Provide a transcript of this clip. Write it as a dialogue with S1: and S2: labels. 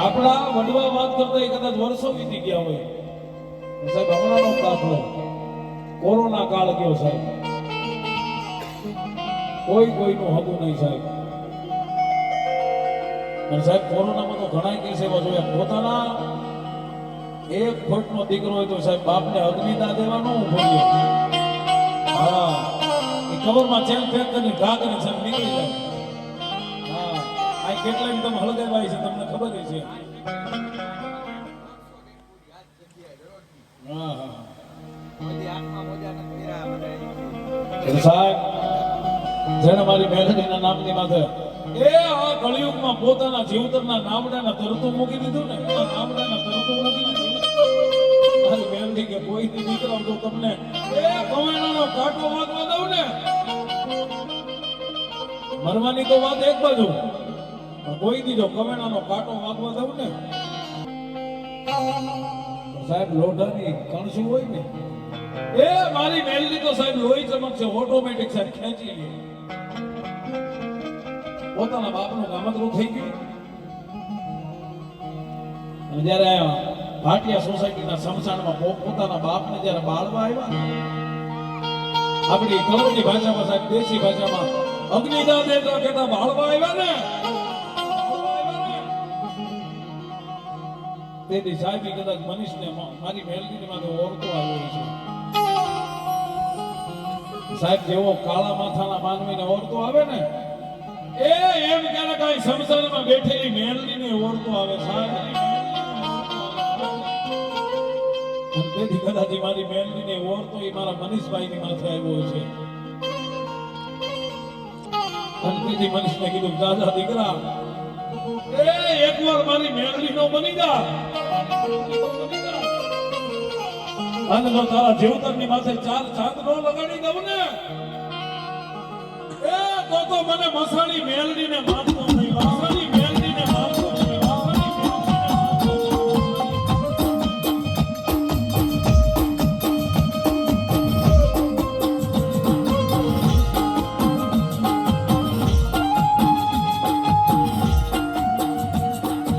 S1: આપણા વડવા વાત કરતા એ કદાચ વર્ષો વીતી ગયા હોય. સાહેબ હમણાંનો દાખલો કોરોના કાળ ગયો સાહેબ, કોઈનું હતું નહીં સાહેબ. અને સાહેબ કોરોનામાં તો ઘણા કેસ એવા જોયા, પોતાના એક ખોટનો દીકરો હોય તો સાહેબ બાપને અગ્નિદાહ દેવાનો ઉભો રહ્યો. હા, એ કવરમાં ચેન પેક કરીને ઘા કરીને સાહેબ નીકળી જાય. હા, આ કેટલાય તમે હળદેવાય છે તમને ખબર છે. હા હા સાહેબ, જેને મારી મેલડીના નામની માથે એ આ કળિયુગમાં પોતાના જીવતરના નામડાના તરતું મૂકી દીધું ને, નામડાના તરતું મૂકી દીધું. મારી મેલડી કે કોઈથી દીકરો જો તમને એ કમેણાનો કાંટો વાગવા દઉં ને, મરવાની તો વાત એક બાજુ, પણ કોઈ દીધો કમેણાનો કાંટો વાગવા દઉં ને સાહેબ લોઢાની કણસું હોય ને એ મારી મેલડી તો સાહેબ લોહી ચમકશે ઓટોમેટિક સાહેબ ખેંચી લે. પોતાના બાપનું કામતરું થઈ ગયું. અને જયારે ભાટિયા સોસાયટીના સમસાણમાં પોતાના બાપને જયારે બાળવા આવ્યા ને, આપણી કલોની ભાષામાં સાહેબ દેશી ભાષામાં અગ્નિદાહ દેતા કહેતા બાળવા આવ્યા ને, તેથી સાહેબ કદાચ મનીષને મારી મેલડીની માથે ઓળખો આવ્યો છે સાહેબ. જેવો કાળા માથાના માનવીને ઓળખો આવે ને એ એમ ક્યારે કઈ સંસારમાં બેઠેલી મેલડીને ઓળખો આવે સાહેબ. તેથી કદાચ મારી મેલડીને ઓળખો એ મારા મનીષભાઈની માથે આવ્યો છે. અને તેથી મનીષને કીધું દાદા દીકરા એ એકવાર મારી મેલડીનો બની જા, અને જો તારા જીવતરની માથે ચાર ચાંદ નો લગાડી દઉં ને એ તો મને મસાણી મેલડીને માથું